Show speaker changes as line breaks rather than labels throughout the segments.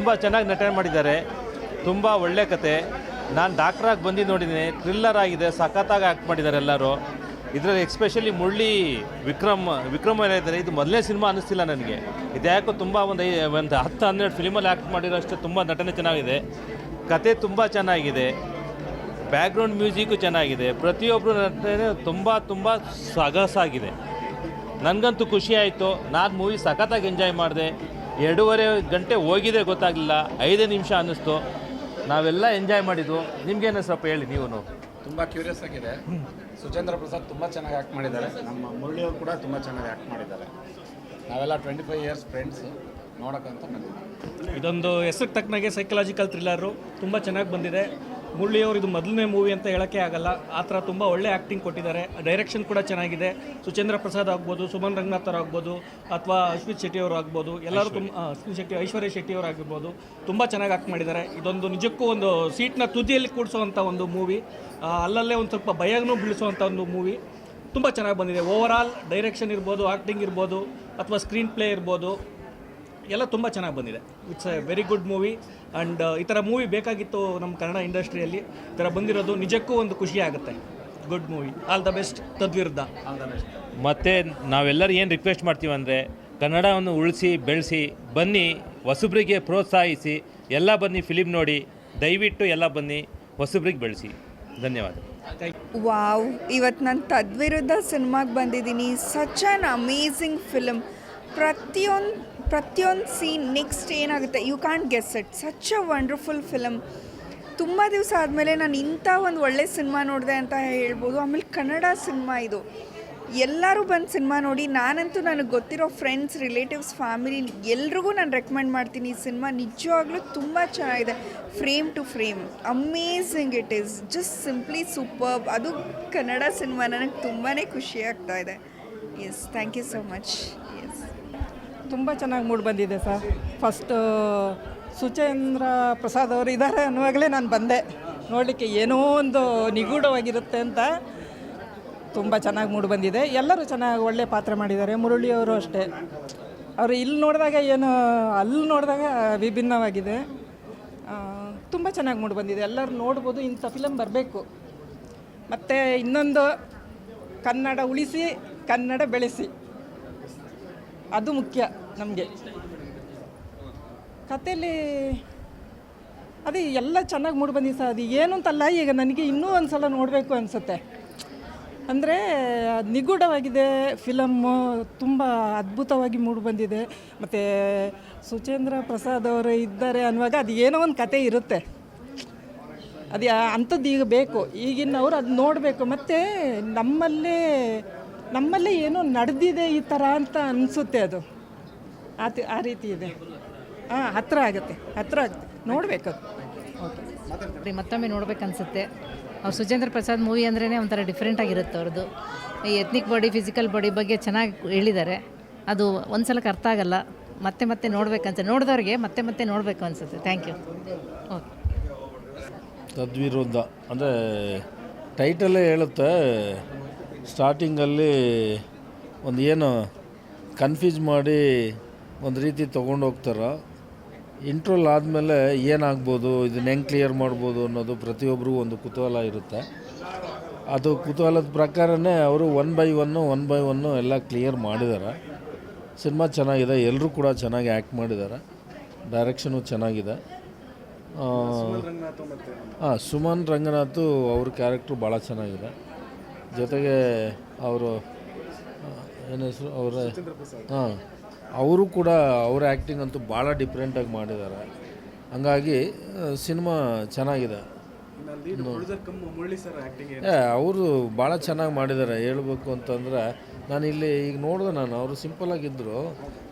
ತುಂಬ ಚೆನ್ನಾಗಿ ನಟನೆ ಮಾಡಿದ್ದಾರೆ. ತುಂಬ ಒಳ್ಳೆ ಕತೆ. ನಾನು ಡಾಕ್ಟ್ರಾಗಿ ಬಂದು ನೋಡಿದ್ದೀನಿ. ಥ್ರಿಲ್ಲರ್ ಆಗಿದೆ, ಸಖತ್ತಾಗಿ ಆ್ಯಕ್ಟ್ ಮಾಡಿದ್ದಾರೆ ಎಲ್ಲರೂ. ಇದರಲ್ಲಿ ಎಕ್ಸ್ಪೆಷಲಿ ಮುರಳಿ ವಿಕ್ರಮ್ ಏನಿದ್ದಾರೆ, ಇದು ಮೊದಲನೇ ಸಿನಿಮಾ ಅನ್ನಿಸ್ತಿಲ್ಲ ನನಗೆ. ಇದು ಯಾಕೋ ತುಂಬ ಒಂದು 10-12 ಫಿಲಿಮಲ್ಲಿ ಆ್ಯಕ್ಟ್ ಮಾಡಿರೋಷ್ಟೇ ತುಂಬ ನಟನೆ ಚೆನ್ನಾಗಿದೆ. ಕತೆ ತುಂಬ ಚೆನ್ನಾಗಿದೆ, ಬ್ಯಾಕ್ಗ್ರೌಂಡ್ ಮ್ಯೂಸಿಕ್ಕು ಚೆನ್ನಾಗಿದೆ, ಪ್ರತಿಯೊಬ್ಬರು ನಟನೆ ತುಂಬ ಸೊಗಸಾಗಿದೆ. ನನಗಂತೂ ಖುಷಿ ಆಯಿತು. ನಾನು ಮೂವಿ ಸಖತ್ತಾಗಿ ಎಂಜಾಯ್ ಮಾಡಿದೆ. 2.5 ಗಂಟೆ ಹೋಗಿದೆ ಗೊತ್ತಾಗಲಿಲ್ಲ, 5 ನಿಮಿಷ ಅನ್ನಿಸ್ತು. ನಾವೆಲ್ಲ ಎಂಜಾಯ್ ಮಾಡಿದ್ದು. ನಿಮ್ಗೇನು ಸ್ವಲ್ಪ ಹೇಳಿ ನೀವು.
ತುಂಬ ಕ್ಯೂರಿಯಸ್ ಆಗಿದೆ. ಸುಚೇಂದ್ರ ಪ್ರಸಾದ್ ತುಂಬ ಚೆನ್ನಾಗಿ ಆ್ಯಕ್ಟ್ ಮಾಡಿದ್ದಾರೆ. ನಮ್ಮ ಮುರಳಿಯವರು ಕೂಡ ತುಂಬ ಚೆನ್ನಾಗಿ ಆ್ಯಕ್ಟ್ ಮಾಡಿದ್ದಾರೆ. ನಾವೆಲ್ಲ 25 ಇಯರ್ಸ್ ಫ್ರೆಂಡ್ಸು ನೋಡೋಕ್ಕಂತ ಬಂದಿದ್ದೀವಿ.
ಇದೊಂದು ಹೆಸರಿಗೆ ತಕ್ಕನಾಗೆ ಸೈಕಲಾಜಿಕಲ್ ಥ್ರಿಲ್ಲರು ತುಂಬ ಚೆನ್ನಾಗಿ ಬಂದಿದೆ. ಮುರಳಿಯವರು ಇದು ಮೊದಲನೇ ಮೂವಿ ಅಂತ ಹೇಳೋಕ್ಕೆ ಆಗಲ್ಲ, ಆ ಥರ ತುಂಬ ಒಳ್ಳೆ ಆ್ಯಕ್ಟಿಂಗ್ ಕೊಟ್ಟಿದ್ದಾರೆ. ಡೈರೆಕ್ಷನ್ ಕೂಡ ಚೆನ್ನಾಗಿದೆ. ಸುಚೇಂದ್ರ ಪ್ರಸಾದ್ ಆಗ್ಬೋದು, ಸುಮನ್ ರಂಗನಾಥ್ ಅವರು ಆಗ್ಬೋದು, ಅಥವಾ ಅಶ್ವಿತ್ ಶೆಟ್ಟಿ ಅವರು ಆಗ್ಬೋದು, ಎಲ್ಲರೂ ಐಶ್ವರ್ಯ ಶೆಟ್ಟಿ ಅವರು ಆಗಿರ್ಬೋದು, ತುಂಬ ಚೆನ್ನಾಗಿ ಆ್ಯಕ್ಟ್ ಮಾಡಿದ್ದಾರೆ. ಇದೊಂದು ನಿಜಕ್ಕೂ ಒಂದು ಸೀಟ್ನ ತುದಿಯಲ್ಲಿ ಕೂಡಿಸೋವಂಥ ಒಂದು ಮೂವಿ, ಅಲ್ಲಲ್ಲೇ ಒಂದು ಸ್ವಲ್ಪ ಭಯನೂ ಬೀಳಿಸುವಂಥ ಒಂದು ಮೂವಿ. ತುಂಬ ಚೆನ್ನಾಗಿ ಬಂದಿದೆ. ಓವರಾಲ್ ಡೈರೆಕ್ಷನ್ ಇರ್ಬೋದು, ಆ್ಯಕ್ಟಿಂಗ್ ಇರ್ಬೋದು, ಅಥವಾ ಸ್ಕ್ರೀನ್ ಪ್ಲೇ ಇರ್ಬೋದು, ಎಲ್ಲ ತುಂಬ ಚೆನ್ನಾಗಿ ಬಂದಿದೆ. It's A very good movie. And ಈ ಥರ ಮೂವಿ ಬೇಕಾಗಿತ್ತು ನಮ್ಮ ಕನ್ನಡ ಇಂಡಸ್ಟ್ರಿಯಲ್ಲಿ. ಈ ಥರ ಬಂದಿರೋದು ನಿಜಕ್ಕೂ ಒಂದು ಖುಷಿ ಆಗುತ್ತೆ. Good movie. All the best ತದ್ವಿರುದ್ಧ.
ಮತ್ತು ನಾವೆಲ್ಲರೂ ಏನು ರಿಕ್ವೆಸ್ಟ್ ಮಾಡ್ತೀವಿ ಅಂದರೆ, ಕನ್ನಡವನ್ನು ಉಳಿಸಿ ಬೆಳೆಸಿ ಬನ್ನಿ, ಹೊಸಬ್ರಿಗೆ ಪ್ರೋತ್ಸಾಹಿಸಿ, ಎಲ್ಲ ಬನ್ನಿ ಫಿಲಿಮ್ ನೋಡಿ, ದಯವಿಟ್ಟು ಎಲ್ಲ ಬನ್ನಿ, ಹೊಸಬ್ರಿಗೆ ಬೆಳೆಸಿ. ಧನ್ಯವಾದ.
ವಾವ್, ಇವತ್ತು ನಾನು ತದ್ವಿರುದ್ಧ ಸಿನಿಮಾಗೆ ಬಂದಿದ್ದೀನಿ. Such an amazing film. ಪ್ರತಿಯೊಂದು ಸೀನ್ ನೆಕ್ಸ್ಟ್ ಏನಾಗುತ್ತೆ you can't guess it. Such a wonderful film. ತುಂಬ ದಿವಸ ಆದಮೇಲೆ ನಾನು ಇಂಥ ಒಂದು ಒಳ್ಳೆ ಸಿನಿಮಾ ನೋಡಿದೆ ಅಂತ ಹೇಳ್ಬೋದು. ಆಮೇಲೆ ಕನ್ನಡ ಸಿನಿಮಾ ಇದು. ಎಲ್ಲರೂ ಬಂದು ಸಿನಿಮಾ ನೋಡಿ. ನಾನಂತೂ ನನಗೆ ಗೊತ್ತಿರೋ ಫ್ರೆಂಡ್ಸ್, ರಿಲೇಟಿವ್ಸ್, ಫ್ಯಾಮಿಲಿ ಎಲ್ರಿಗೂ ನಾನು ರೆಕಮೆಂಡ್ ಮಾಡ್ತೀನಿ. ಈ ಸಿನಿಮಾ ನಿಜವಾಗ್ಲೂ ತುಂಬ ಚೆನ್ನಾಗಿದೆ. Frame to frame amazing it is. Just simply superb. ಅದು ಕನ್ನಡ ಸಿನಿಮಾ. ನನಗೆ ತುಂಬಾ ಖುಷಿ ಆಗ್ತಾ ಇದೆ. Yes, thank you so much. Yes,
ತುಂಬ ಚೆನ್ನಾಗಿ ಮೂಡಿ ಬಂದಿದೆ ಸರ್. ಫಸ್ಟು ಸುಚೇಂದ್ರ ಪ್ರಸಾದ್ ಅವರು ಇದ್ದಾರೆ ಅನ್ನುವಾಗಲೇ ನಾನು ಬಂದೆ ನೋಡಲಿಕ್ಕೆ. ಏನೋ ಒಂದು ನಿಗೂಢವಾಗಿರುತ್ತೆ ಅಂತ. ತುಂಬ ಚೆನ್ನಾಗಿ ಮೂಡಿ ಬಂದಿದೆ. ಎಲ್ಲರೂ ಚೆನ್ನಾಗಿ ಒಳ್ಳೆ ಪಾತ್ರ ಮಾಡಿದ್ದಾರೆ. ಮುರಳಿಯವರು ಅಷ್ಟೇ. ಅವರು ಇಲ್ಲಿ ನೋಡಿದಾಗ ಏನು, ಅಲ್ಲಿ ನೋಡಿದಾಗ ವಿಭಿನ್ನವಾಗಿದೆ. ತುಂಬ ಚೆನ್ನಾಗಿ ಮೂಡಿ ಬಂದಿದೆ. ಎಲ್ಲರೂ ನೋಡ್ಬೋದು. ಇಂಥ ಫಿಲಮ್ ಬರಬೇಕು. ಮತ್ತು ಇನ್ನೊಂದು, ಕನ್ನಡ ಉಳಿಸಿ, ಕನ್ನಡ ಬೆಳೆಸಿ, ಅದು ಮುಖ್ಯ ನಮಗೆ. ಕಥೆಯಲ್ಲಿ ಅದೇ ಎಲ್ಲ ಚೆನ್ನಾಗಿ ಮೂಡಿ ಬಂದಿದೆ ಸರ್. ಅದು ಏನು ಅಂತಲ್ಲ, ಈಗ ನನಗೆ ಇನ್ನೂ ಒಂದು ಸಲ ನೋಡಬೇಕು ಅನಿಸುತ್ತೆ. ಅಂದರೆ ನಿಗೂಢವಾಗಿದೆ ಫಿಲಮ್ಮು. ತುಂಬ ಅದ್ಭುತವಾಗಿ ಮೂಡಿ ಬಂದಿದೆ. ಮತ್ತು ಸುಚೇಂದ್ರ ಪ್ರಸಾದ್ ಅವರು ಇದ್ದಾರೆ ಅನ್ನುವಾಗ ಅದು ಏನೋ ಒಂದು ಕತೆ ಇರುತ್ತೆ. ಅದು ಅಂಥದ್ದು ಈಗ ಬೇಕು. ಈಗಿನವರು ಅದು ನೋಡಬೇಕು. ಮತ್ತು ನಮ್ಮಲ್ಲೇ ಏನೋ ನಡೆದಿದೆ ಈ ಥರ ಅಂತ ಅನಿಸುತ್ತೆ. ಅದು ಆ ರೀತಿ ಇದೆ. ಹತ್ತಿರ ಆಗುತ್ತೆ ನೋಡಬೇಕು.
ಓಕೆ, ಮತ್ತೊಮ್ಮೆ ನೋಡ್ಬೇಕನ್ಸುತ್ತೆ. ಅವ್ರು ಸುಚೇಂದ್ರ ಪ್ರಸಾದ್ ಮೂವಿ ಅಂದ್ರೇ ಒಂಥರ ಡಿಫ್ರೆಂಟ್ ಆಗಿರುತ್ತೆ ಅವ್ರದ್ದು. ಈ ಎತ್ನಿಕ್ ಬಾಡಿ, ಫಿಸಿಕಲ್ ಬಾಡಿ ಬಗ್ಗೆ ಚೆನ್ನಾಗಿ ಹೇಳಿದ್ದಾರೆ. ಅದು ಒಂದು ಸಲಕ್ಕೆ ಅರ್ಥ ಆಗಲ್ಲ, ಮತ್ತೆ ನೋಡ್ಬೇಕನ್ಸುತ್ತೆ. ನೋಡಿದವ್ರಿಗೆ ಮತ್ತೆ ನೋಡಬೇಕು ಅನಿಸುತ್ತೆ. Thank you. ಓಕೆ.
ತದ್ವಿರುದ್ಧ ಅಂದರೆ ಟೈಟಲ್ಲೇ ಹೇಳುತ್ತೆ. ಸ್ಟಾರ್ಟಿಂಗಲ್ಲಿ ಒಂದು ಏನು ಕನ್ಫ್ಯೂಸ್ ಮಾಡಿ ಒಂದು ರೀತಿ ತೊಗೊಂಡು ಹೋಗ್ತಾರೋ, ಇಂಟ್ರೋಲ್ ಆದಮೇಲೆ ಏನಾಗ್ಬೋದು, ಇದನ್ನ ಹೆಂಗೆ ಕ್ಲಿಯರ್ ಮಾಡ್ಬೋದು ಅನ್ನೋದು ಪ್ರತಿಯೊಬ್ಬರಿಗೂ ಒಂದು ಕುತೂಹಲ ಇರುತ್ತೆ. ಅದು ಕುತೂಹಲದ ಪ್ರಕಾರನೇ ಅವರು ಒನ್ ಬೈ ಒನ್ನು ಎಲ್ಲ ಕ್ಲಿಯರ್ ಮಾಡಿದ್ದಾರೆ. ಸಿನಿಮಾ ಚೆನ್ನಾಗಿದೆ. ಎಲ್ಲರೂ ಕೂಡ ಚೆನ್ನಾಗಿ ಆ್ಯಕ್ಟ್ ಮಾಡಿದ್ದಾರೆ. ಡೈರೆಕ್ಷನು ಚೆನ್ನಾಗಿದೆ. ಸುಮನ್ ರಂಗನಾಥ್ ಅವ್ರ ಕ್ಯಾರೆಕ್ಟ್ರು ಭಾಳ ಚೆನ್ನಾಗಿದೆ. ಜೊತೆಗೆ ಅವರು ಏನು ಹೆಸರು ಅವರ ಅವರು ಕೂಡ ಅವ್ರ ಆ್ಯಕ್ಟಿಂಗ್ ಅಂತೂ ಭಾಳ ಡಿಫ್ರೆಂಟಾಗಿ ಮಾಡಿದ್ದಾರೆ. ಹಂಗಾಗಿ ಸಿನಿಮಾ ಚೆನ್ನಾಗಿದೆ. ಅವರು ಭಾಳ ಚೆನ್ನಾಗಿ ಮಾಡಿದ್ದಾರೆ. ಹೇಳ್ಬೇಕು ಅಂತಂದರೆ ನಾನು ಇಲ್ಲಿ ಈಗ ನೋಡಿದೆ, ಅವರು ಸಿಂಪಲಾಗಿದ್ದರು.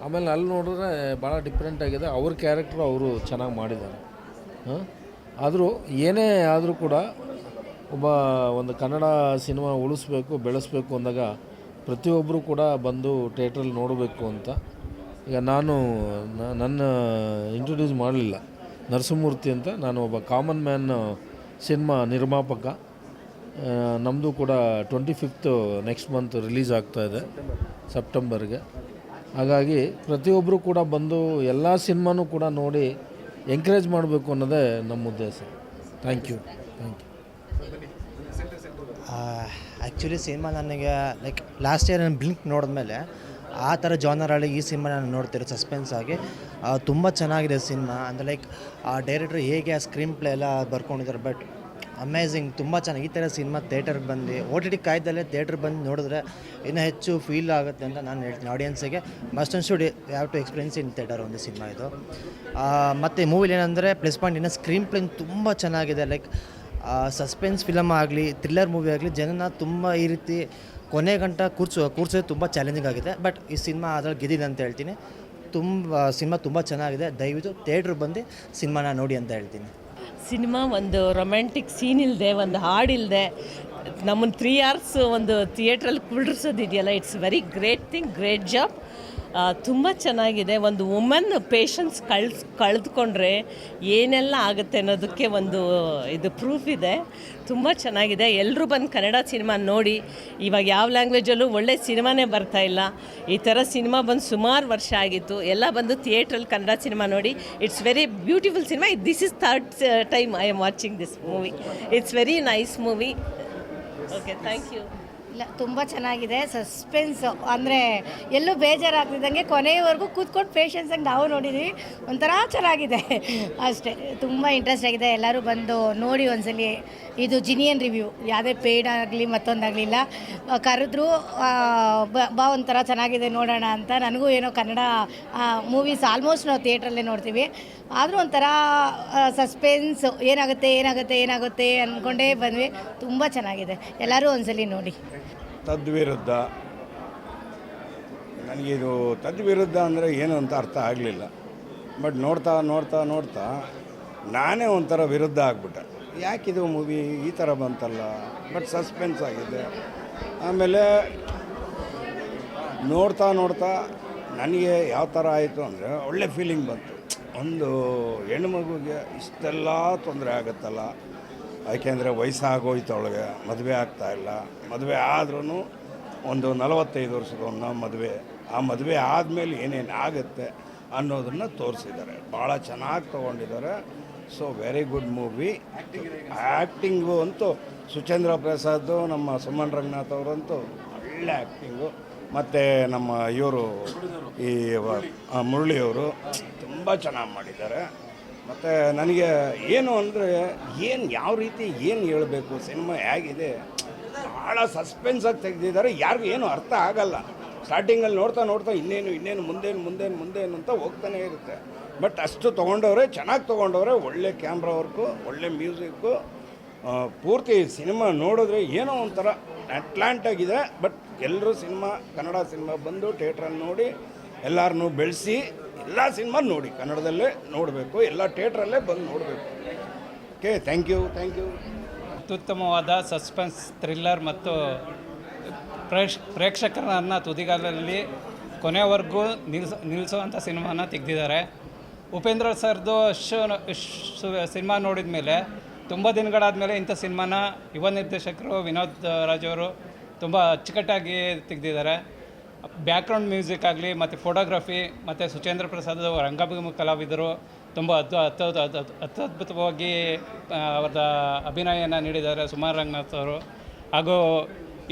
ಆಮೇಲೆ ಅಲ್ಲಿ ನೋಡಿದ್ರೆ ಭಾಳ ಡಿಫ್ರೆಂಟಾಗಿದೆ. ಅವ್ರ ಕ್ಯಾರೆಕ್ಟ್ರು ಅವರು ಚೆನ್ನಾಗಿ ಮಾಡಿದ್ದಾರೆ. ಆದರೂ ಏನೇ ಆದರೂ ಕೂಡ ಒಂದು ಕನ್ನಡ ಸಿನಿಮಾ ಉಳಿಸ್ಬೇಕು, ಬೆಳೆಸಬೇಕು ಅಂದಾಗ ಪ್ರತಿಯೊಬ್ಬರು ಕೂಡ ಬಂದು ಥಿಯೇಟ್ರಲ್ಲಿ ನೋಡಬೇಕು ಅಂತ. ಈಗ ನನ್ನ ಇಂಟ್ರೊಡ್ಯೂಸ್ ಮಾಡಲಿಲ್ಲ, ನರಸಿಂಹಮೂರ್ತಿ ಅಂತ. ನಾನು ಒಬ್ಬ ಕಾಮನ್ ಮ್ಯಾನ್ ಸಿನಿಮಾ ನಿರ್ಮಾಪಕ. ನಮ್ಮದು ಕೂಡ 25th ನೆಕ್ಸ್ಟ್ ಮಂತ್ ರಿಲೀಸ್ ಆಗ್ತಾಯಿದೆ, ಸೆಪ್ಟೆಂಬರ್ಗೆ. ಹಾಗಾಗಿ ಪ್ರತಿಯೊಬ್ಬರು ಕೂಡ ಬಂದು ಎಲ್ಲ ಸಿನಿಮಾನೂ ಕೂಡ ನೋಡಿ ಎಂಕರೇಜ್ ಮಾಡಬೇಕು ಅನ್ನೋದೇ ನಮ್ಮ ಉದ್ದೇಶ. Thank you.
ಆ್ಯಕ್ಚುಲಿ ಸಿನಿಮಾ ನನಗೆ ಲೈಕ್ ಲಾಸ್ಟ್ ಇಯರ್ ನಾನು ಬ್ಲಿಂಕ್ ನೋಡಿದ್ಮೇಲೆ ಆ ಥರ ಜಾನರಲ್ಲಿ ಈ ಸಿನಿಮಾ ನಾನು ನೋಡ್ತಿರೋ ಸಸ್ಪೆನ್ಸ್ ಆಗಿ ತುಂಬ ಚೆನ್ನಾಗಿದೆ ಸಿನಿಮಾ. ಅಂದರೆ ಲೈಕ್ ಆ ಡೈರೆಕ್ಟ್ರು ಹೇಗೆ ಆ ಸ್ಕ್ರೀನ್ ಪ್ಲೇ ಎಲ್ಲ ಬರ್ಕೊಂಡಿದ್ದಾರೆ, ಬಟ್ ಅಮೇಝಿಂಗ್, ತುಂಬ ಚೆನ್ನಾಗಿ. ಈ ಥರ ಸಿನಿಮಾ ಥಿಯೇಟರ್ಗೆ ಬಂದು OTT ಕಾಯ್ದಲ್ಲೇ ಥಿಯೇಟ್ರ್ ಬಂದು ನೋಡಿದ್ರೆ ಇನ್ನೂ ಹೆಚ್ಚು ಫೀಲ್ ಆಗುತ್ತೆ ಅಂತ ನಾನು ಹೇಳ್ತೀನಿ ಆಡಿಯನ್ಸಿಗೆ. Must and should have to experience in theatre ಒಂದು ಸಿನಿಮಾ ಇದು. ಮತ್ತು ಮೂವಿಲಿ ಏನಂದರೆ ಪ್ಲಸ್ ಪಾಯಿಂಟ್ ಇನ್ನೂ ಸ್ಕ್ರೀನ್ ಪ್ಲೇ ತುಂಬ ಚೆನ್ನಾಗಿದೆ. ಲೈಕ್ ಸಸ್ಪೆನ್ಸ್ ಫಿಲಮ್ ಆಗಲಿ, ಥ್ರಿಲ್ಲರ್ ಮೂವಿ ಆಗಲಿ, ಜನನ ತುಂಬ ಈ ರೀತಿ ಕೊನೆ ಗಂಟ ಕೂರ್ಸೋದು ತುಂಬ ಚಾಲೆಂಜಿಂಗ್ ಆಗಿದೆ. ಬಟ್ ಈ ಸಿನಿಮಾ ಅದ್ರಲ್ಲಿ ಗೆದ್ದಿದೆ ಅಂತ ಹೇಳ್ತೀನಿ. ಸಿನಿಮಾ ತುಂಬ ಚೆನ್ನಾಗಿದೆ. ದಯವಿಟ್ಟು ಥಿಯೇಟ್ರಿಗೆ ಬಂದು ಸಿನಿಮಾನ ನೋಡಿ ಅಂತ ಹೇಳ್ತೀನಿ.
ಸಿನಿಮಾ ಒಂದು ರೊಮ್ಯಾಂಟಿಕ್ ಸೀನ್ ಇಲ್ಲದೆ, ಒಂದು ಹಾಡಿಲ್ಲದೆ ನಮ್ಮನ್ನು 3 hours ಒಂದು ಥಿಯೇಟ್ರಲ್ಲಿ ಕುಳ್ಳಿಸೋದಿದೆಯಲ್ಲ, it's very great thing, great job. ತುಂಬ ಚೆನ್ನಾಗಿದೆ. ಒಂದು ವುಮನ್ ಪೇಷನ್ಸ್ ಕಳೆದುಕೊಂಡ್ರೆ ಏನೆಲ್ಲ ಆಗುತ್ತೆ ಅನ್ನೋದಕ್ಕೆ ಒಂದು ಇದು ಪ್ರೂಫ್ ಇದೆ. ತುಂಬ ಚೆನ್ನಾಗಿದೆ. ಎಲ್ಲರೂ ಬಂದು ಕನ್ನಡ ಸಿನಿಮಾ ನೋಡಿ. ಇವಾಗ ಯಾವ ಲ್ಯಾಂಗ್ವೇಜಲ್ಲೂ ಒಳ್ಳೆ ಸಿನಿಮಾನೇ ಬರ್ತಾ ಇಲ್ಲ. ಈ ಥರ ಸಿನಿಮಾ ಬಂದು ಸುಮಾರು ವರ್ಷ ಆಗಿತ್ತು. ಎಲ್ಲ ಬಂದು ಥಿಯೇಟ್ರಲ್ಲಿ ಕನ್ನಡ ಸಿನಿಮಾ ನೋಡಿ. It's very beautiful cinema. This is 3rd time I am watching this movie. It's very nice movie. Okay, thank you.
ಇಲ್ಲ, ತುಂಬ ಚೆನ್ನಾಗಿದೆ. ಸಸ್ಪೆನ್ಸು ಅಂದರೆ ಎಲ್ಲೂ ಬೇಜಾರಾಗ್ತಿದ್ದಂಗೆ ಕೊನೆಯವರೆಗೂ ಕೂತ್ಕೊಂಡು ಪೇಷನ್ಸಾಗಿ ನಾವು ನೋಡಿದ್ವಿ. ಒಂಥರ ಚೆನ್ನಾಗಿದೆ ಅಷ್ಟೇ. ತುಂಬ ಇಂಟ್ರೆಸ್ಟ್ ಆಗಿದೆ. ಎಲ್ಲರೂ ಬಂದು ನೋಡಿ ಒಂದ್ಸಲಿ. ಇದು ಜಿನಿಯನ್ ರಿವ್ಯೂ, ಯಾವುದೇ ಪೇಯ್ಡ್ ಆಗಲಿ ಮತ್ತೊಂದಾಗಲಿಲ್ಲ. ಕರೆದ್ರು ಬಾ ಒಂಥರ ಚೆನ್ನಾಗಿದೆ ನೋಡೋಣ ಅಂತ. ನನಗೂ ಏನೋ ಕನ್ನಡ ಮೂವೀಸ್ ಆಲ್ಮೋಸ್ಟ್ ನಾವು ಥಿಯೇಟ್ರಲ್ಲೇ ನೋಡ್ತೀವಿ. ಆದರೂ ಒಂಥರ ಸಸ್ಪೆನ್ಸು, ಏನಾಗುತ್ತೆ ಅಂದ್ಕೊಂಡೇ ಬಂದ್ವಿ. ತುಂಬ ಚೆನ್ನಾಗಿದೆ. ಎಲ್ಲರೂ ಒಂದ್ಸಲಿ ನೋಡಿ.
ತದ್ವಿರುದ್ಧ, ನನಗಿದು ತದ್ವಿರುದ್ಧ ಅಂದರೆ ಏನು ಅಂತ ಅರ್ಥ ಆಗಲಿಲ್ಲ. ಬಟ್ ನೋಡ್ತಾ ನಾನೇ ಒಂಥರ ವಿರುದ್ಧ ಆಗಿಬಿಟ್ಟೆ. ಯಾಕಿದು ಮೂವಿ ಈ ಥರ ಬಂತಲ್ಲ, ಬಟ್ ಸಸ್ಪೆನ್ಸ್ ಆಗಿದೆ. ಆಮೇಲೆ ನೋಡ್ತಾ ನನಗೆ ಯಾವ ಥರ ಆಯಿತು ಅಂದರೆ ಒಳ್ಳೆ ಫೀಲಿಂಗ್ ಬಂತು. ಒಂದು ಹೆಣ್ಣು ಮಗುಗೆ ಇಷ್ಟೆಲ್ಲ ತೊಂದರೆ ಆಗುತ್ತಲ್ಲ, ಯಾಕೆಂದರೆ ವಯಸ್ಸಾಗೋಯ್ತು, ಅವಳಿಗೆ ಮದುವೆ ಆಗ್ತಾಯಿಲ್ಲ. ಮದುವೆ ಆದ್ರೂ ಒಂದು 45 ವರ್ಷದವನ್ನ ಮದುವೆ. ಆ ಮದುವೆ ಆದಮೇಲೆ ಏನೇನು ಆಗುತ್ತೆ ಅನ್ನೋದನ್ನು ತೋರಿಸಿದ್ದಾರೆ. ಭಾಳ ಚೆನ್ನಾಗಿ ತೊಗೊಂಡಿದ್ದಾರೆ. So very good movie. Acting ಅಂತೂ ಸುಚೇಂದ್ರ ಪ್ರಸಾದ್, ನಮ್ಮ ಸುಮನ್ ರಂಗನಾಥ್ ಅವರಂತೂ ಒಳ್ಳೆ ಆ್ಯಕ್ಟಿಂಗು. ಮತ್ತು ನಮ್ಮ ಇವರು ಈ ಮುರಳಿಯವರು ತುಂಬ ಚೆನ್ನಾಗಿ ಮಾಡಿದ್ದಾರೆ. ಮತ್ತು ನನಗೆ ಏನು ಅಂದರೆ ಯಾವ ರೀತಿ ಹೇಳಬೇಕು, ಸಿನಿಮಾ ಹೇಗಿದೆ, ಭಾಳ ಸಸ್ಪೆನ್ಸಾಗಿ ತೆಗೆದಿದ್ದಾರೆ. ಯಾರಿಗೂ ಏನು ಅರ್ಥ ಆಗಲ್ಲ. ಸ್ಟಾರ್ಟಿಂಗಲ್ಲಿ ನೋಡ್ತಾ ಇನ್ನೇನು ಮುಂದೇನು ಅಂತ ಹೋಗ್ತಾನೆ ಇರುತ್ತೆ. ಬಟ್ ಅಷ್ಟು ಚೆನ್ನಾಗಿ ತೊಗೊಂಡವ್ರೆ. ಒಳ್ಳೆ ಕ್ಯಾಮ್ರಾ ವರ್ಕು, ಒಳ್ಳೆ ಮ್ಯೂಸಿಕ್ಕು. ಪೂರ್ತಿ ಸಿನಿಮಾ ನೋಡಿದ್ರೆ ಏನೋ ಒಂಥರ ಅಟ್ಲಾಂಟಾಗಿದೆ. ಬಟ್ ಎಲ್ಲರೂ ಕನ್ನಡ ಸಿನಿಮಾ ಬಂದು ಥಿಯೇಟ್ರಲ್ಲಿ ನೋಡಿ, ಎಲ್ಲರನ್ನೂ ಬೆಳೆಸಿ ಎಲ್ಲ ಸಿನಿಮಾ ನೋಡಿ, ಕನ್ನಡದಲ್ಲೇ ನೋಡಬೇಕು, ಎಲ್ಲ ಥಿಯೇಟ್ರಲ್ಲೇ ಬಂದು ನೋಡಬೇಕು. Okay, thank you.
ಅತ್ಯುತ್ತಮವಾದ ಸಸ್ಪೆನ್ಸ್ ಥ್ರಿಲ್ಲರ್ ಮತ್ತು ಪ್ರೇಕ್ಷಕರನ್ನು ತುದಿಗಾಲಲ್ಲಿ ಕೊನೆವರೆಗೂ ನಿಲ್ಲಿಸುವಂಥ ಸಿನಿಮಾನ ತೆಗೆದಿದ್ದಾರೆ. ಉಪೇಂದ್ರ ಸರ್ದು ಸಿನಿಮಾ ನೋಡಿದ ಮೇಲೆ ತುಂಬ ದಿನಗಳಾದಮೇಲೆ ಇಂಥ ಸಿನಿಮಾನ ಯುವ ನಿರ್ದೇಶಕರು ವಿನೋದ್ ರಾಜ್ ಅವರು ತುಂಬ ಅಚ್ಚುಕಟ್ಟಾಗಿ ತೆಗೆದಿದ್ದಾರೆ. ಬ್ಯಾಕ್ಗ್ರೌಂಡ್ ಮ್ಯೂಸಿಕ್ ಆಗಲಿ ಮತ್ತು ಫೋಟೋಗ್ರಫಿ ಮತ್ತು ಸುಚೇಂದ್ರ ಪ್ರಸಾದ್ ರಂಗಭೂಮಿ ಕಲಾವಿದರು ತುಂಬ ಅತ್ಯದ್ಭುತವಾಗಿ ಅವರ ಅಭಿನಯನ ನೀಡಿದ್ದಾರೆ ಸುಮನ್ ರಂಗನಾಥ್ ಅವರು. ಹಾಗೂ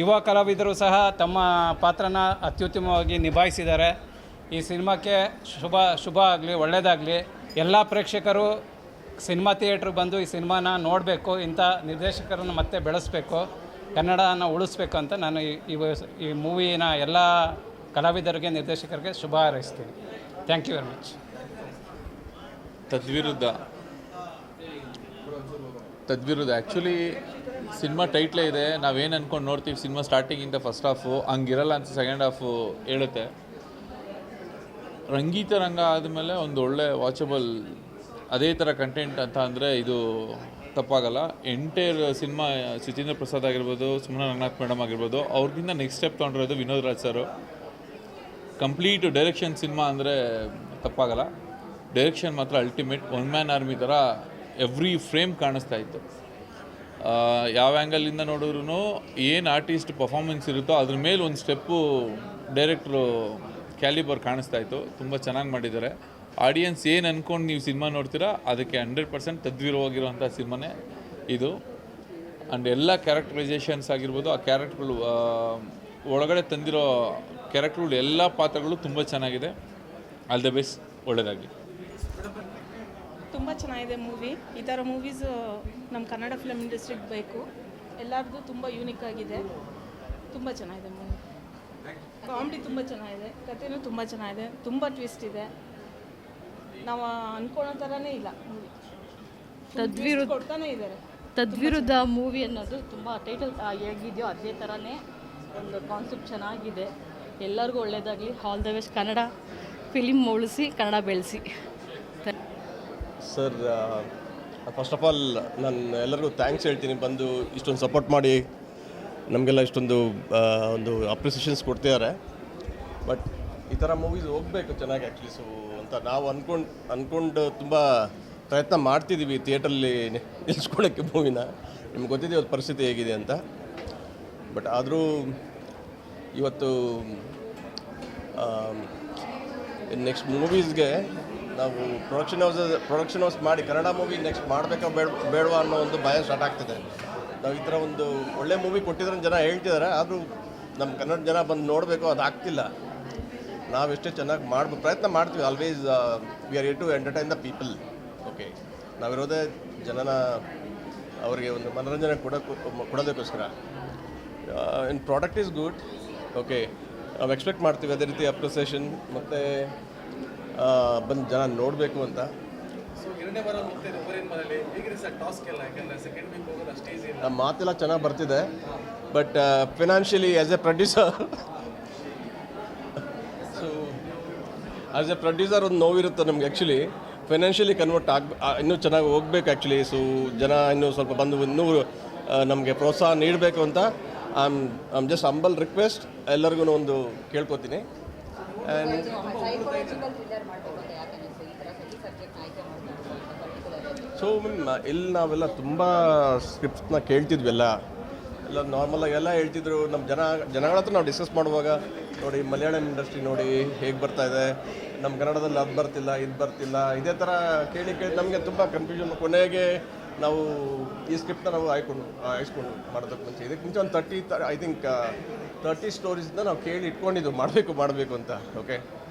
ಯುವ ಕಲಾವಿದರು ಸಹ ತಮ್ಮ ಪಾತ್ರನ ಅತ್ಯುತ್ತಮವಾಗಿ ನಿಭಾಯಿಸಿದ್ದಾರೆ. ಈ ಸಿನಿಮಾಕ್ಕೆ ಶುಭ ಆಗಲಿ, ಒಳ್ಳೆಯದಾಗಲಿ. ಎಲ್ಲ ಪ್ರೇಕ್ಷಕರು ಸಿನಿಮಾ ಥಿಯೇಟ್ರಿಗೆ ಬಂದು ಈ ಸಿನಿಮಾನ ನೋಡಬೇಕು. ಇಂಥ ನಿರ್ದೇಶಕರನ್ನು ಮತ್ತೆ ಬೆಳೆಸಬೇಕು, ಕನ್ನಡನ ಉಳಿಸ್ಬೇಕು ಅಂತ ನಾನು ಈ ಮೂವಿನ ಎಲ್ಲ ಕಲಾವಿದರಿಗೆ, ನಿರ್ದೇಶಕರಿಗೆ ಶುಭ ಹಾರೈಸ್ತೀನಿ. Thank you very much.
ತದ್ವಿರುದ್ಧ ಆ್ಯಕ್ಚುಲಿ ಸಿನಿಮಾ ಟೈಟ್ಲೇ ಇದೆ. ನಾವೇನು ಅಂದ್ಕೊಂಡು ನೋಡ್ತೀವಿ ಸಿನಿಮಾ ಸ್ಟಾರ್ಟಿಂಗಿಂದ ಫಸ್ಟ್ ಹಾಫು ಹಂಗಿರಲ್ಲ ಅಂತ ಸೆಕೆಂಡ್ ಹಾಫು ಹೇಳುತ್ತೆ. ರಂಗ ಆದಮೇಲೆ ಒಂದು ಒಳ್ಳೆ ವಾಚಬಲ್ ಅದೇ ಥರ ಕಂಟೆಂಟ್ ಅಂತ ಅಂದರೆ ಇದು ತಪ್ಪಾಗಲ್ಲ. ಎಂಟೈರ್ ಸಿನಿಮಾ ಸುಚೇಂದ್ರ ಪ್ರಸಾದ್ ಆಗಿರ್ಬೋದು, ಸುಮನ್ ರಂಗನಾಥ್ ಮೇಡಮ್ ಆಗಿರ್ಬೋದು, ಅವ್ರಿಗಿಂತ ನೆಕ್ಸ್ಟ್ ಸ್ಟೆಪ್ ತೊಗೊಂಡಿರೋದು ವಿನೋದ್ ರಾಜ್ ಸರು. ಕಂಪ್ಲೀಟ್ ಡೈರೆಕ್ಷನ್ ಸಿನಿಮಾ ಅಂದರೆ ತಪ್ಪಾಗಲ್ಲ. ಡೈರೆಕ್ಷನ್ ಮಾತ್ರ ಅಲ್ಟಿಮೇಟ್. ಒನ್ ಮ್ಯಾನ್ ಆರ್ಮಿ ಥರ ಎವ್ರಿ ಫ್ರೇಮ್ ಕಾಣಿಸ್ತಾ ಇತ್ತು. ಯಾವ ಆ್ಯಂಗಲಿಂದ ನೋಡಿದ್ರೂ ಏನು ಆರ್ಟಿಸ್ಟ್ ಪರ್ಫಾರ್ಮೆನ್ಸ್ ಇರುತ್ತೋ ಅದ್ರ ಮೇಲೆ ಒಂದು ಸ್ಟೆಪ್ಪು ಡೈರೆಕ್ಟ್ರು ಕ್ಯಾಲಿಬರ್ ಕಾಣಿಸ್ತಾ ಇತ್ತು. ತುಂಬ ಚೆನ್ನಾಗಿ ಮಾಡಿದ್ದಾರೆ. ಆಡಿಯನ್ಸ್ ಏನು ಅಂದ್ಕೊಂಡು ನೀವು ಸಿನಿಮಾ ನೋಡ್ತೀರಾ ಅದಕ್ಕೆ 100% ತದ್ವಿರುವಾಗಿರುವಂಥ ಸಿನಿಮಾನೇ ಇದು. ಆ್ಯಂಡ್ ಎಲ್ಲ ಕ್ಯಾರೆಕ್ಟರೈಸೇಷನ್ಸ್ ಆಗಿರ್ಬೋದು, ಆ ಕ್ಯಾರೆಕ್ಟರ್ಗಳು ಒಳಗಡೆ ತಂದಿರೋ ಕ್ಯಾರೆಕ್ಟರ್ಗಳು ಎಲ್ಲ ಪಾತ್ರಗಳು ತುಂಬ ಚೆನ್ನಾಗಿದೆ. ಆಲ್ ದ ಬೆಸ್ಟ್, ಒಳ್ಳೆಯದಾಗಲಿ.
ತುಂಬ ಚೆನ್ನಾಗಿದೆ ಮೂವಿ. ಈ ಥರ ಮೂವೀಸು ನಮ್ಮ ಕನ್ನಡ ಫಿಲಮ್ ಇಂಡಸ್ಟ್ರಿಗೆ ಬೇಕು. ಎಲ್ಲರದ್ದು ತುಂಬ ಯೂನಿಕ್ ಆಗಿದೆ, ತುಂಬ ಚೆನ್ನಾಗಿದೆ ಮೂವಿ. ಕಾಮಿಡಿ ತುಂಬ ಚೆನ್ನಾಗಿದೆ, ಕಥೆನೂ ತುಂಬ ಚೆನ್ನಾಗಿದೆ, ತುಂಬ ಟ್ವಿಸ್ಟ್ ಇದೆ. ನಾವು ಅಂದ್ಕೊಳ್ಳೋ ಥರನೇ ಇಲ್ಲ ಮೂವಿ,
ತದ್ವಿರುದ್ಧ
ಕೊಡ್ತಾನೆ ಇದ್ದಾರೆ.
ತದ್ವಿರುದ್ಧ ಮೂವಿ ಅನ್ನೋದು ತುಂಬ ಟೈಟಲ್ ಹೇಗಿದೆಯೋ ಅದೇ ಥರನೇ ಒಂದು ಕಾನ್ಸೆಪ್ಟ್ ಚೆನ್ನಾಗಿದೆ. ಎಲ್ಲರಿಗೂ ಒಳ್ಳೆಯದಾಗಲಿ. All the best. Kannada film ಉಳಿಸಿ, ಕನ್ನಡ ಬೆಳೆಸಿ.
ಸರ್, ಫಸ್ಟ್ ಆಫ್ ಆಲ್ ನಾನು ಎಲ್ಲರಿಗೂ ಥ್ಯಾಂಕ್ಸ್ ಹೇಳ್ತೀನಿ. ಬಂದು ಇಷ್ಟೊಂದು ಸಪೋರ್ಟ್ ಮಾಡಿ ನಮಗೆಲ್ಲ ಇಷ್ಟೊಂದು ಒಂದು ಅಪ್ರಿಸಿಯೇಷನ್ಸ್ ಕೊಡ್ತಿದ್ದಾರೆ. ಬಟ್ ಈ ಥರ ಮೂವೀಸ್ ಹೋಗಬೇಕು ಚೆನ್ನಾಗಿ ಆ್ಯಕ್ಚುಲಿ. ಸೊ ಅಂತ ನಾವು ಅಂದ್ಕೊಂಡು ತುಂಬ ಪ್ರಯತ್ನ ಮಾಡ್ತಿದ್ದೀವಿ ಥಿಯೇಟ್ರಲ್ಲಿ ನಿಲ್ಲಿಸ್ಕೊಳ್ಳೋಕ್ಕೆ ಮೂವಿನ. ನಿಮ್ಗೆ ಗೊತ್ತಿದೆ ಇವತ್ತು ಪರಿಸ್ಥಿತಿ ಹೇಗಿದೆ ಅಂತ. ಬಟ್ ಆದರೂ ಇವತ್ತು ನೆಕ್ಸ್ಟ್ ಮೂವೀಸ್ಗೆ ನಾವು ಪ್ರೊಡಕ್ಷನ್ ಹೌಸ್ ಮಾಡಿ ಕನ್ನಡ ಮೂವಿ ನೆಕ್ಸ್ಟ್ ಮಾಡಬೇಕಾ ಬೇಡವಾ ಅನ್ನೋ ಒಂದು ಭಯ ಸ್ಟಾರ್ಟ್ ಆಗ್ತಿದೆ. ನಾವು ಈ ಥರ ಒಂದು ಒಳ್ಳೆ ಮೂವಿ ಕೊಟ್ಟಿದ್ರೆ ಜನ ಹೇಳ್ತಿದ್ದಾರೆ, ಆದರೂ ನಮ್ಮ ಕನ್ನಡ ಜನ ಬಂದು ನೋಡಬೇಕು, ಅದು ಆಗ್ತಿಲ್ಲ. ನಾವೆಷ್ಟೇ ಚೆನ್ನಾಗಿ ಪ್ರಯತ್ನ ಮಾಡ್ತೀವಿ. Always we are here to entertain the people. Okay, ನಾವಿರೋದೇ ಜನನ ಅವರಿಗೆ ಒಂದು ಮನೋರಂಜನೆ ಕೊಡೋದಕ್ಕೋಸ್ಕರ. In product is good. Okay, ನಾವು ಎಕ್ಸ್ಪೆಕ್ಟ್ ಮಾಡ್ತೀವಿ ಅದೇ ರೀತಿ ಅಪ್ರಿಸಿಯೇಷನ್ ಮತ್ತು ಬಂದು ಜನ ನೋಡಬೇಕು ಅಂತ. ನಮ್ಮ ಮಾತೆಲ್ಲ ಚೆನ್ನಾಗಿ ಬರ್ತಿದೆ. But financially as A producer ಒಂದು ನೋವಿರುತ್ತೆ ನಮ್ಗೆ. ಆ್ಯಕ್ಚುಲಿ ಫೈನಾನ್ಷಿಯಲಿ ಕನ್ವರ್ಟ್ ಇನ್ನೂ ಚೆನ್ನಾಗಿ ಹೋಗ್ಬೇಕು ಆ್ಯಕ್ಚುಲಿ. ಸೊ ಜನ ಇನ್ನೂ ಸ್ವಲ್ಪ ಬಂದು ಇನ್ನೂ ನಮಗೆ ಪ್ರೋತ್ಸಾಹ ನೀಡಬೇಕು ಅಂತ ಐಮ್ ಜಸ್ಟ್ ಹಂಬಲ್ ರಿಕ್ವೆಸ್ಟ್ ಎಲ್ಲರಿಗೂ ಒಂದು ಕೇಳ್ಕೊತೀನಿ. ಆ್ಯಂಡ್ ಸೊ ಇಲ್ಲಿ ನಾವೆಲ್ಲ ತುಂಬ ಸ್ಕ್ರಿಪ್ಟ್ಸ್ನ ಕೇಳ್ತಿದ್ವಿ. ಎಲ್ಲ ನಾರ್ಮಲಾಗಿ ಎಲ್ಲ ಹೇಳ್ತಿದ್ರು. ನಮ್ಮ ಜನಗಳ ಹತ್ರ ನಾವು ಡಿಸ್ಕಸ್ ಮಾಡುವಾಗ, ನೋಡಿ ಮಲಯಾಳಂ ಇಂಡಸ್ಟ್ರಿ ನೋಡಿ ಹೇಗೆ ಬರ್ತಾಯಿದೆ, ನಮ್ಮ ಕನ್ನಡದಲ್ಲಿ ಅದು ಬರ್ತಿಲ್ಲ, ಇದು ಬರ್ತಿಲ್ಲ, ಇದೇ ಥರ ಕೇಳಿ ನಮಗೆ ತುಂಬ ಕನ್ಫ್ಯೂಷನ್. ಕೊನೆಗೆ ನಾವು ಈ ಸ್ಕ್ರಿಪ್ಟ್ನ ನಾವು ಆಯ್ಸ್ಕೊಂಡು ಮಾಡೋದಕ್ಕೆ ಮುಂಚೆ ಇದಕ್ಕೆ ಮುಂಚೆ ಒಂದು 30 ಸ್ಟೋರೀಸ್ನ ನಾವು ಕೇಳಿ ಇಟ್ಕೊಂಡಿದ್ದು ಮಾಡಬೇಕು ಅಂತ. Okay,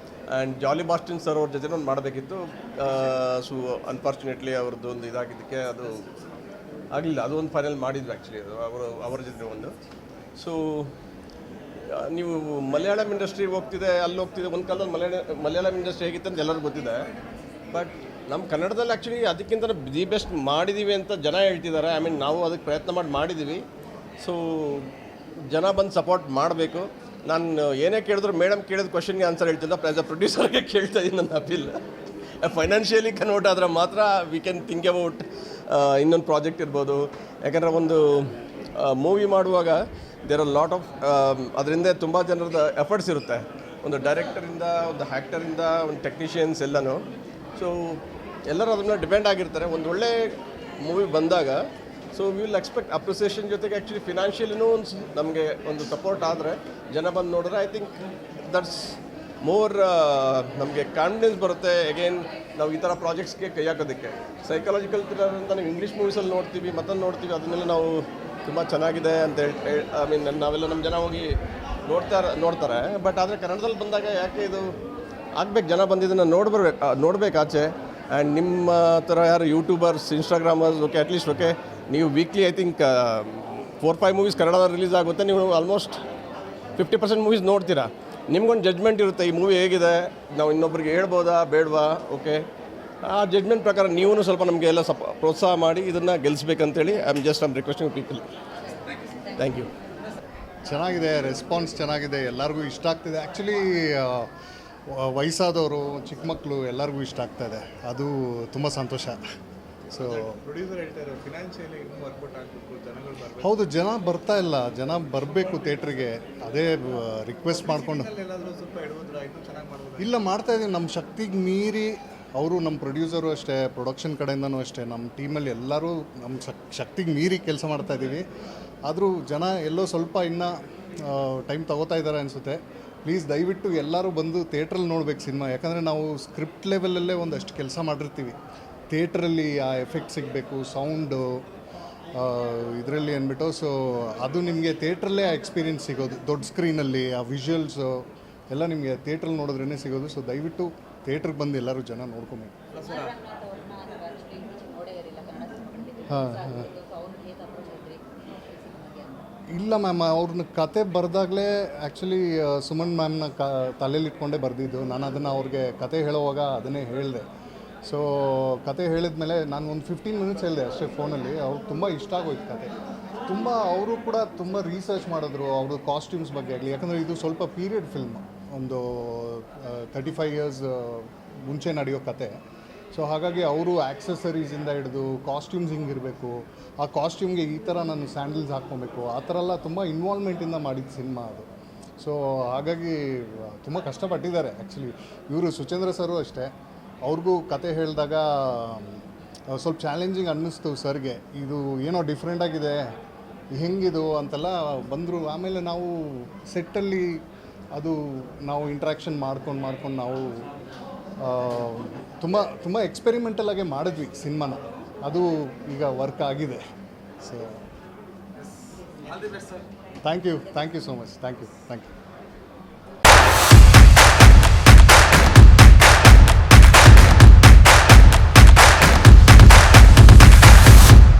and jolly Boston sir ಅವ್ರ ಜೊತೆ ಒಂದು ಮಾಡಬೇಕಿತ್ತು. ಸೊ ಅನ್ಫಾರ್ಚುನೇಟ್ಲಿ ಅವ್ರದ್ದು ಒಂದು ಇದಾಗಿದ್ದಕ್ಕೆ ಅದು ಆಗಲಿಲ್ಲ. ಅದು ಒಂದು ಫೈನಲ್ ಮಾಡಿದ್ವಿ ಆ್ಯಕ್ಚುಲಿ, ಅದು ಅವರ ಜೊತೆ ಒಂದು. ಸೊ ನೀವು ಮಲಯಾಳಂ ಇಂಡಸ್ಟ್ರಿ ಹೋಗ್ತಿದೆ, ಅಲ್ಲಿ ಹೋಗ್ತಿದೆ. ಒಂದು ಕಾಲದಲ್ಲಿ ಮಲಯಾಳಂ ಇಂಡಸ್ಟ್ರಿ ಹೇಗಿತ್ತು ಅಂತ ಎಲ್ಲರಿಗೂ ಗೊತ್ತಿದೆ. ಬಟ್ ನಮ್ಮ ಕನ್ನಡದಲ್ಲಿ ಆ್ಯಕ್ಚುಲಿ ಅದಕ್ಕಿಂತ ದಿ ಬೆಸ್ಟ್ ಮಾಡಿದ್ದೀವಿ ಅಂತ ಜನ ಹೇಳ್ತಿದ್ದಾರೆ. ಐ ಮೀನ್ ನಾವು ಅದಕ್ಕೆ ಪ್ರಯತ್ನ ಮಾಡಿದ್ದೀವಿ. ಸೊ ಜನ ಬಂದು ಸಪೋರ್ಟ್ ಮಾಡಬೇಕು. ನಾನು ಏನೇ ಕೇಳಿದ್ರು ಮೇಡಮ್ ಕೇಳಿದ ಕ್ವಶನ್ಗೆ ಆನ್ಸರ್ ಹೇಳ್ತಿಲ್ಲ, ಆ್ಯಸ್ ಅ ಪ್ರೊಡ್ಯೂಸರ್ಗೆ ಕೇಳ್ತಾ ಇದ್ದೀನಿ. ನನ್ನ ಅಪೀಲ್ ಫೈನಾನ್ಷಿಯಲಿ ಕನ್ವರ್ಟ್ ಆದರೆ ಮಾತ್ರ ವಿ ಕ್ಯಾನ್ ಥಿಂಕ್ ಅಬೌಟ್ ಇನ್ನೊಂದು ಪ್ರಾಜೆಕ್ಟ್ ಇರ್ಬೋದು. ಯಾಕಂದರೆ ಒಂದು ಮೂವಿ ಮಾಡುವಾಗ ದೇರ್ ಆರ್ ಲಾಟ್ ಆಫ್ ಅದರಿಂದ ತುಂಬ ಜನರದ ಎಫರ್ಟ್ಸ್ ಇರುತ್ತೆ. ಒಂದು ಡೈರೆಕ್ಟರಿಂದ, ಒಂದು ಆ್ಯಕ್ಟರಿಂದ, ಒಂದು ಟೆಕ್ನಿಷಿಯನ್ಸ್ ಎಲ್ಲನೂ. ಸೊ ಎಲ್ಲರೂ ಅದನ್ನ ಡಿಪೆಂಡ್ ಆಗಿರ್ತಾರೆ. ಒಂದು ಒಳ್ಳೆ ಮೂವಿ ಬಂದಾಗ so we will expect appreciation ಜೊತೆಗೆ ಆ್ಯಕ್ಚುಲಿ ಫಿನಾನ್ಷಿಯಲಿನೂ ನಮಗೆ ಒಂದು ಸಪೋರ್ಟ್ ಆದರೆ ಜನ ಬಂದು ನೋಡಿದ್ರೆ ಐ ಥಿಂಕ್ ದಟ್ಸ್ ಮೋರ್ ನಮಗೆ ಕಾನ್ಫಿಡೆನ್ಸ್ ಬರುತ್ತೆ. ಅಗೇನ್ ನಾವು ಈ ಥರ ಪ್ರಾಜೆಕ್ಟ್ಸ್ಗೆ ಕೈ ಹಾಕೋದಕ್ಕೆ. ಸೈಕಾಲಜಿಕಲ್ ಥ್ರಿಲ್ಲರ್ ಅಂತ ನಾವು ಇಂಗ್ಲೀಷ್ ಮೂವೀಸಲ್ಲಿ ನೋಡ್ತೀವಿ, ಮತ್ತೊಂದು ನೋಡ್ತೀವಿ, ಅದನ್ನೆಲ್ಲ ನಾವು ತುಂಬ ಚೆನ್ನಾಗಿದೆ ಅಂತ ಐ ಮೀನ್ ನಾವೆಲ್ಲ ನಮ್ಮ ಜನ ಹೋಗಿ ನೋಡ್ತಾರೆ. ಬಟ್ ಆದರೆ ಕನ್ನಡದಲ್ಲಿ ಬಂದಾಗ ಯಾಕೆ ಇದು ಆಗಬೇಕು, ಜನ ಬಂದಿದ್ದನ್ನು ನೋಡ್ಬೇಕು ಆಚೆ. ಆ್ಯಂಡ್ ನಿಮ್ಮ ಥರ ಯಾರು ಯೂಟ್ಯೂಬರ್ಸ್, ಇನ್ಸ್ಟಾಗ್ರಾಮರ್ಸ್, ಓಕೆ ಅಟ್ಲೀಸ್ಟ್ ಓಕೆ ನೀವು ವೀಕ್ಲಿ ಐ ಥಿಂಕ್ 4-5 ಮೂವೀಸ್ ಕನ್ನಡದಲ್ಲಿ ರಿಲೀಸ್ ಆಗುತ್ತೆ. ನೀವು ಆಲ್ಮೋಸ್ಟ್ 50% ಮೂವೀಸ್ ನೋಡ್ತೀರಾ. ನಿಮ್ಗೊಂದು ಜಡ್ಜ್ಮೆಂಟ್ ಇರುತ್ತೆ, ಈ ಮೂವಿ ಹೇಗಿದೆ, ನಾವು ಇನ್ನೊಬ್ರಿಗೆ ಹೇಳ್ಬೋದಾ ಬೇಡವಾ. ಓಕೆ, ಆ ಜಡ್ಜ್ಮೆಂಟ್ ಪ್ರಕಾರ ನೀವು ಸ್ವಲ್ಪ ನಮಗೆ ಎಲ್ಲ ಪ್ರೋತ್ಸಾಹ ಮಾಡಿ ಇದನ್ನು ಗೆಲ್ಲಿಸ್ಬೇಕಂತೇಳಿ I am requesting people. Thank you.
ಚೆನ್ನಾಗಿದೆ, ರೆಸ್ಪಾನ್ಸ್ ಚೆನ್ನಾಗಿದೆ, ಎಲ್ಲರಿಗೂ ಇಷ್ಟ ಆಗ್ತಿದೆ. ಆ್ಯಕ್ಚುಲಿ ವಯಸ್ಸಾದವರು, ಚಿಕ್ಕ ಮಕ್ಕಳು ಎಲ್ಲರಿಗೂ ಇಷ್ಟ ಆಗ್ತಾಯಿದೆ. ಅದು ತುಂಬ ಸಂತೋಷ. ಸೊ
ಪ್ರೊಡ್ಯೂಸರ್ ಹೇಳ್ತಾರೆ ಫಿನಾನ್ಷಿಯಲಿ ಇನ್ನೂ ವರ್ಕೌಟ್ ಆಗಬೇಕು, ಜನಗಳು ಬರಬೇಕು.
ಹೌದು, ಜನ ಬರ್ತಾ ಇಲ್ಲ, ಜನ ಬರಬೇಕು ಥಿಯೇಟ್ರಿಗೆ. ಅದೇ ರಿಕ್ವೆಸ್ಟ್ ಮಾಡಿಕೊಂಡು
ಸ್ವಲ್ಪ ಎಡವುದ್ರ ಇನ್ನೂ ಚೆನ್ನಾಗಿ ಮಾಡ್ಬೋದು.
ಇಲ್ಲ, ಮಾಡ್ತಾಯಿದ್ದೀವಿ ನಮ್ಮ ಶಕ್ತಿಗೆ ಮೀರಿ. ಅವರು ನಮ್ಮ ಪ್ರೊಡ್ಯೂಸರು ಅಷ್ಟೇ, ಪ್ರೊಡಕ್ಷನ್ ಕಡೆಯಿಂದನೂ ಅಷ್ಟೇ, ನಮ್ಮ ಟೀಮಲ್ಲಿ ಎಲ್ಲರೂ ನಮ್ಮ ಶಕ್ತಿಗೆ ಮೀರಿ ಕೆಲಸ ಮಾಡ್ತಾಯಿದ್ದೀವಿ. ಆದರೂ ಜನ ಎಲ್ಲೋ ಸ್ವಲ್ಪ ಇನ್ನೂ ಟೈಮ್ ತಗೋತಾ ಇದ್ದಾರೆ ಅನಿಸುತ್ತೆ. ಪ್ಲೀಸ್ ದಯವಿಟ್ಟು ಎಲ್ಲರೂ ಬಂದು ಥಿಯೇಟ್ರಲ್ಲಿ ನೋಡ್ಬೇಕು ಸಿನಿಮಾ. ಯಾಕಂದರೆ ನಾವು ಸ್ಕ್ರಿಪ್ಟ್ ಲೆವೆಲಲ್ಲೇ ಒಂದಷ್ಟು ಕೆಲಸ ಮಾಡಿರ್ತೀವಿ. ಥಿಯೇಟ್ರಲ್ಲಿ ಆ ಎಫೆಕ್ಟ್ ಸಿಗಬೇಕು, ಸೌಂಡು ಇದರಲ್ಲಿ ಅಂದ್ಬಿಟ್ಟು. ಸೊ ಅದು ನಿಮಗೆ ಥಿಯೇಟ್ರಲ್ಲೇ ಆ ಎಕ್ಸ್ಪೀರಿಯನ್ಸ್ ಸಿಗೋದು. ದೊಡ್ಡ ಸ್ಕ್ರೀನಲ್ಲಿ ಆ ವಿಜುವಲ್ಸು ಎಲ್ಲ ನಿಮಗೆ ಥಿಯೇಟ್ರಲ್ಲಿ ನೋಡಿದ್ರೇ ಸಿಗೋದು. ಸೊ ದಯವಿಟ್ಟು ಥಿಯೇಟ್ರಿಗೆ ಬಂದು ಎಲ್ಲರೂ ಜನ ನೋಡ್ಕೊಬೇಕು. ಹಾಂ ಹಾಂ ಇಲ್ಲ ಮ್ಯಾಮ್, ಅವ್ರನ್ನ ಕತೆ ಬರೆದಾಗಲೇ ಆ್ಯಕ್ಚುಲಿ ಸುಮನ್ ಮ್ಯಾಮ್ನ ತಲೆಯಲ್ಲಿ ಇಟ್ಕೊಂಡೇ ಬರೆದಿದ್ದು. ನಾನು ಅದನ್ನು ಅವ್ರಿಗೆ ಕತೆ ಹೇಳುವಾಗ ಅದನ್ನೇ ಹೇಳಿದೆ. ಸೊ ಕತೆ ಹೇಳಿದ್ಮೇಲೆ ನಾನು ಒಂದು 15 ಮಿನಿಟ್ಸ್ ಹೇಳಿದೆ ಅಷ್ಟೇ ಫೋನಲ್ಲಿ. ಅವ್ರಿಗೆ ತುಂಬ ಇಷ್ಟ ಆಗೋಯ್ತು ಕತೆ. ತುಂಬ ಅವರು ಕೂಡ ತುಂಬ ರಿಸರ್ಚ್ ಮಾಡಿದ್ರು ಅವ್ರದ್ದು ಕಾಸ್ಟ್ಯೂಮ್ಸ್ ಬಗ್ಗೆ ಆಗಲಿ. ಯಾಕಂದರೆ ಇದು ಸ್ವಲ್ಪ ಪೀರಿಯಡ್ ಫಿಲ್ಮ್, ಒಂದು 35 ಇಯರ್ಸ್ ಮುಂಚೆ ನಡೆಯೋ ಕತೆ. ಸೊ ಹಾಗಾಗಿ ಅವರು ಆ್ಯಕ್ಸಸರೀಸಿಂದ ಹಿಡಿದು ಕಾಸ್ಟ್ಯೂಮ್ಸ್ ಹಿಂಗಿರಬೇಕು, ಆ ಕಾಸ್ಟ್ಯೂಮ್ಗೆ ಈ ಥರ ನಾನು ಸ್ಯಾಂಡಲ್ಸ್ ಹಾಕ್ಕೊಬೇಕು, ಆ ಥರ ಎಲ್ಲ ತುಂಬ ಇನ್ವಾಲ್ವ್ಮೆಂಟಿಂದ ಮಾಡಿದ ಸಿನಿಮಾ ಅದು. ಸೊ ಹಾಗಾಗಿ ತುಂಬ ಕಷ್ಟಪಟ್ಟಿದ್ದಾರೆ ಆ್ಯಕ್ಚುಲಿ. ಇವರು ಸುಚೇಂದ್ರ ಸರು ಅಷ್ಟೇ, ಅವ್ರಿಗೂ ಕತೆ ಹೇಳಿದಾಗ ಸ್ವಲ್ಪ ಚಾಲೆಂಜಿಂಗ್ ಅನ್ನಿಸ್ತು ಸರ್ಗೆ. ಇದು ಏನೋ ಡಿಫ್ರೆಂಟಾಗಿದೆ, ಹೆಂಗಿದು ಅಂತೆಲ್ಲ ಬಂದರು. ಆಮೇಲೆ ನಾವು ಸೆಟ್ಟಲ್ಲಿ ಅದು ನಾವು ಇಂಟ್ರ್ಯಾಕ್ಷನ್ ಮಾಡ್ಕೊಂಡು ನಾವು ತುಂಬ ಎಕ್ಸ್ಪೆರಿಮೆಂಟಲ್ ಆಗಿ ಮಾಡಿದ್ವಿ ಸಿನಿಮಾನ. ಅದು ಈಗ ವರ್ಕ್ ಆಗಿದೆ. So thank you so much. Thank you.